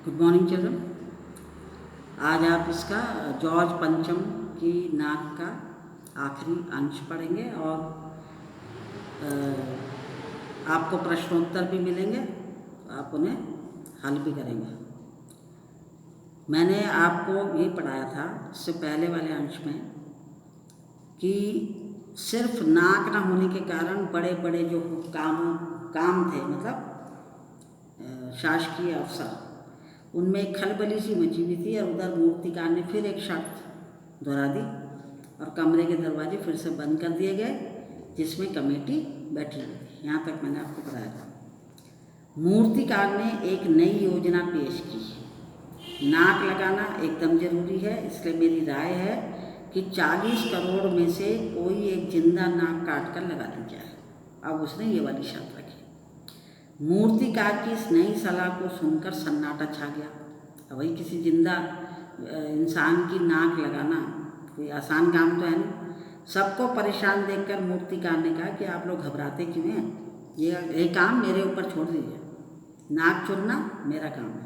Good morning children. आज आप इसका जॉर्ज पंचम की नाक का आखिरी अंश पढ़ेंगे और आपको प्रश्नोत्तर भी मिलेंगे, आप उन्हें हल भी करेंगे। मैंने आपको ये पढ़ाया था इससे पहले वाले अंश में कि सिर्फ नाक ना होने के कारण बड़े बड़े जो काम थे, मतलब शासकीय अफसर, उनमें एक खलबली सी मची हुई थी और उधर मूर्तिकार ने फिर एक शर्त दोहरा दी और कमरे के दरवाजे फिर से बंद कर दिए गए, जिसमें कमेटी बैठी हुई थी। यहाँ तक मैंने आपको बताया था। मूर्तिकार ने एक नई योजना पेश की। नाक लगाना एकदम ज़रूरी है, इसलिए मेरी राय है कि 40 करोड़ में से कोई एक जिंदा नाक काट कर लगा दी जाए। अब उसने ये वाली शर्त रखी। मूर्तिकार की इस नई सलाह को सुनकर सन्नाटा छा गया। वही किसी जिंदा इंसान की नाक लगाना कोई आसान काम तो है नहीं। सबको परेशान देखकर मूर्तिकार ने कहा कि आप लोग घबराते क्यों हैं, ये काम मेरे ऊपर छोड़ दीजिए। नाक चुनना मेरा काम है,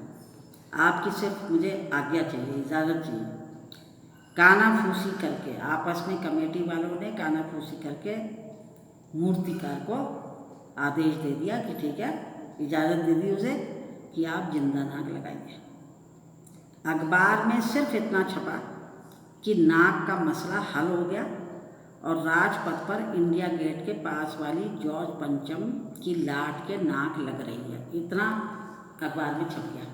आपकी सिर्फ मुझे आज्ञा चाहिए, इजाज़त चाहिए। कानाफूसी करके आपस में कमेटी वालों ने कानाफूसी करके मूर्तिकार को आदेश दे दिया कि ठीक है, इजाज़त दे दी उसे कि आप जिंदा नाक लगाइए। अखबार में सिर्फ इतना छपा कि नाक का मसला हल हो गया और राजपथ पर इंडिया गेट के पास वाली जॉर्ज पंचम की लाट के नाक लग रही है, इतना अखबार में छप गया।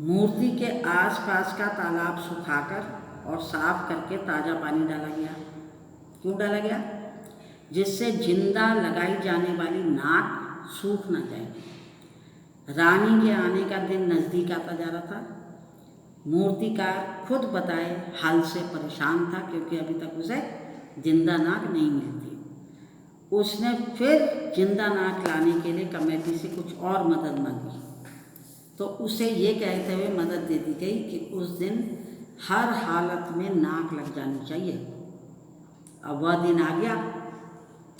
मूर्ति के आसपास का तालाब सुखाकर और साफ करके ताज़ा पानी डाला गया। क्यों डाला गया? जिससे जिंदा लगाई जाने वाली नाक सूख न जाए। रानी के आने का दिन नज़दीक आता जा रहा था। मूर्तिकार खुद बताए हाल से परेशान था, क्योंकि अभी तक उसे जिंदा नाक नहीं मिलती। उसने फिर जिंदा नाक लाने के लिए कमेटी से कुछ और मदद मांगी, तो उसे ये कहते हुए मदद दे दी गई कि उस दिन हर हालत में नाक लग जानी चाहिए। अब वह दिन आ गया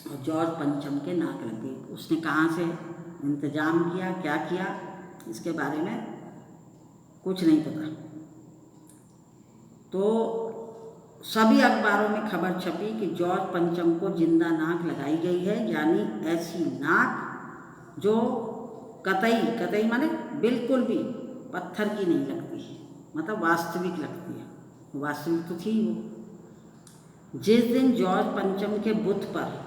और जॉर्ज पंचम के नाक लग गई। उसने कहाँ से इंतजाम किया, क्या किया, इसके बारे में कुछ नहीं पता। तो सभी अखबारों में खबर छपी कि जॉर्ज पंचम को जिंदा नाक लगाई गई है, यानी ऐसी नाक जो कतई माने बिल्कुल भी पत्थर की नहीं लगती, मतलब वास्तविक लगती है। वास्तविक तो थी वो। जिस दिन जॉर्ज पंचम के बुत पर,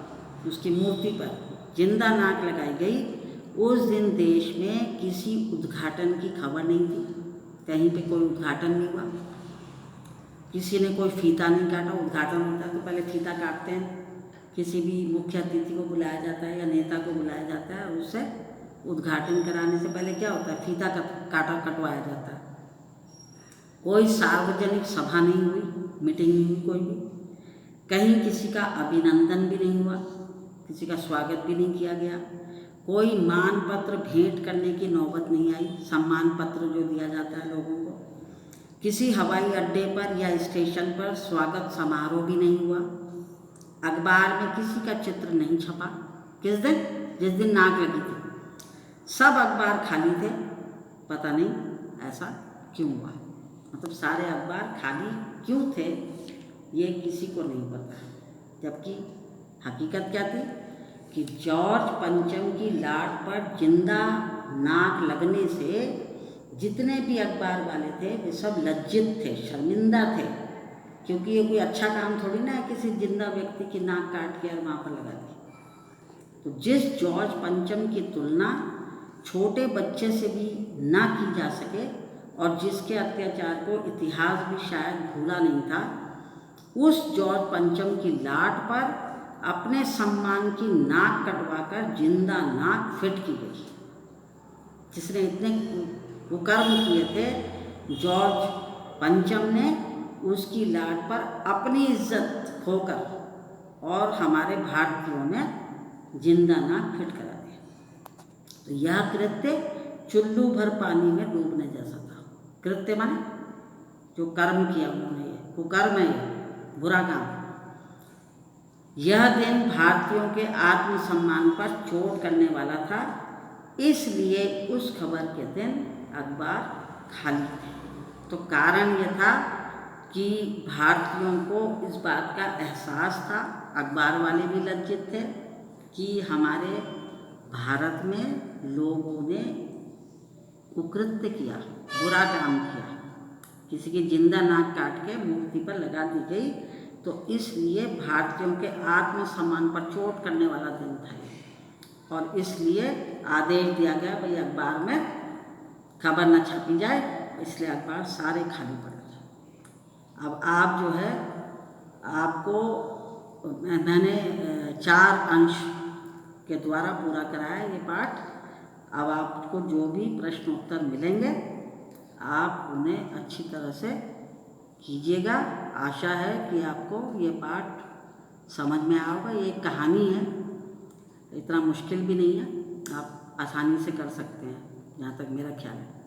उसकी मूर्ति पर जिंदा नाक लगाई गई, उस दिन देश में किसी उद्घाटन की खबर नहीं थी। कहीं पे कोई उद्घाटन नहीं हुआ, किसी ने कोई फीता नहीं काटा। उद्घाटन होता है तो पहले फीता काटते हैं, किसी भी मुख्य अतिथि को बुलाया जाता है या नेता को बुलाया जाता है, उससे उद्घाटन कराने से पहले क्या होता है, फीता कटवाया जाता है। कोई सार्वजनिक सभा नहीं हुई, मीटिंग नहीं हुई कोई भी। कहीं किसी का अभिनंदन भी नहीं हुआ, किसी का स्वागत भी नहीं किया गया। कोई मान पत्र भेंट करने की नौबत नहीं आई, सम्मान पत्र जो दिया जाता है लोगों को। किसी हवाई अड्डे पर या स्टेशन पर स्वागत समारोह भी नहीं हुआ। अखबार में किसी का चित्र नहीं छपा। किस दिन? जिस दिन नाक लगी थी। सब अखबार खाली थे। पता नहीं ऐसा क्यों हुआ, मतलब सारे अखबार खाली क्यों थे ये किसी को नहीं पता। जबकि हकीकत क्या थी कि जॉर्ज पंचम की लाट पर जिंदा नाक लगने से जितने भी अखबार वाले थे वे सब लज्जित थे, शर्मिंदा थे, क्योंकि ये कोई अच्छा काम थोड़ी ना है किसी जिंदा व्यक्ति की नाक काट के और वहाँ पर लगा दी। तो जिस जॉर्ज पंचम की तुलना छोटे बच्चे से भी ना की जा सके और जिसके अत्याचार को इतिहास भी शायद भूला नहीं था, उस जॉर्ज पंचम की लाट पर अपने सम्मान की नाक कटवाकर जिंदा नाक फिट की गई। जिसने इतने कुकर्म किए थे, जॉर्ज पंचम ने उसकी लाट पर अपनी इज्जत खोकर और हमारे भारतीयों ने जिंदा नाक फिट करा दिया। तो यह कृत्य चुल्लू भर पानी में डूबने जैसा था। कृत्य माने जो कर्म किया उन्होंने, ये कुकर्म है, ये बुरा काम। यह दिन भारतीयों के आत्मसम्मान पर चोट करने वाला था इसलिए उस खबर के दिन अखबार खाली थे। तो कारण यह था कि भारतीयों को इस बात का एहसास था, अखबार वाले भी लज्जित थे कि हमारे भारत में लोगों ने कुकृत्य किया, बुरा काम किया, किसी की जिंदा नाक काट के मूर्ति पर लगा दी गई। तो इसलिए भारतीयों के आत्मसम्मान पर चोट करने वाला दिन था और इसलिए आदेश दिया गया भाई अखबार में खबर न छापी जाए, इसलिए अखबार सारे खाली पड़े थे। अब आप जो है आपको मैंने 4 अंश के द्वारा पूरा कराया ये पाठ। अब आपको जो भी प्रश्न उत्तर मिलेंगे आप उन्हें अच्छी तरह से कीजिएगा। आशा है कि आपको ये पाठ समझ में आया होगा। ये एक कहानी है, इतना मुश्किल भी नहीं है, आप आसानी से कर सकते हैं जहाँ तक मेरा ख्याल है।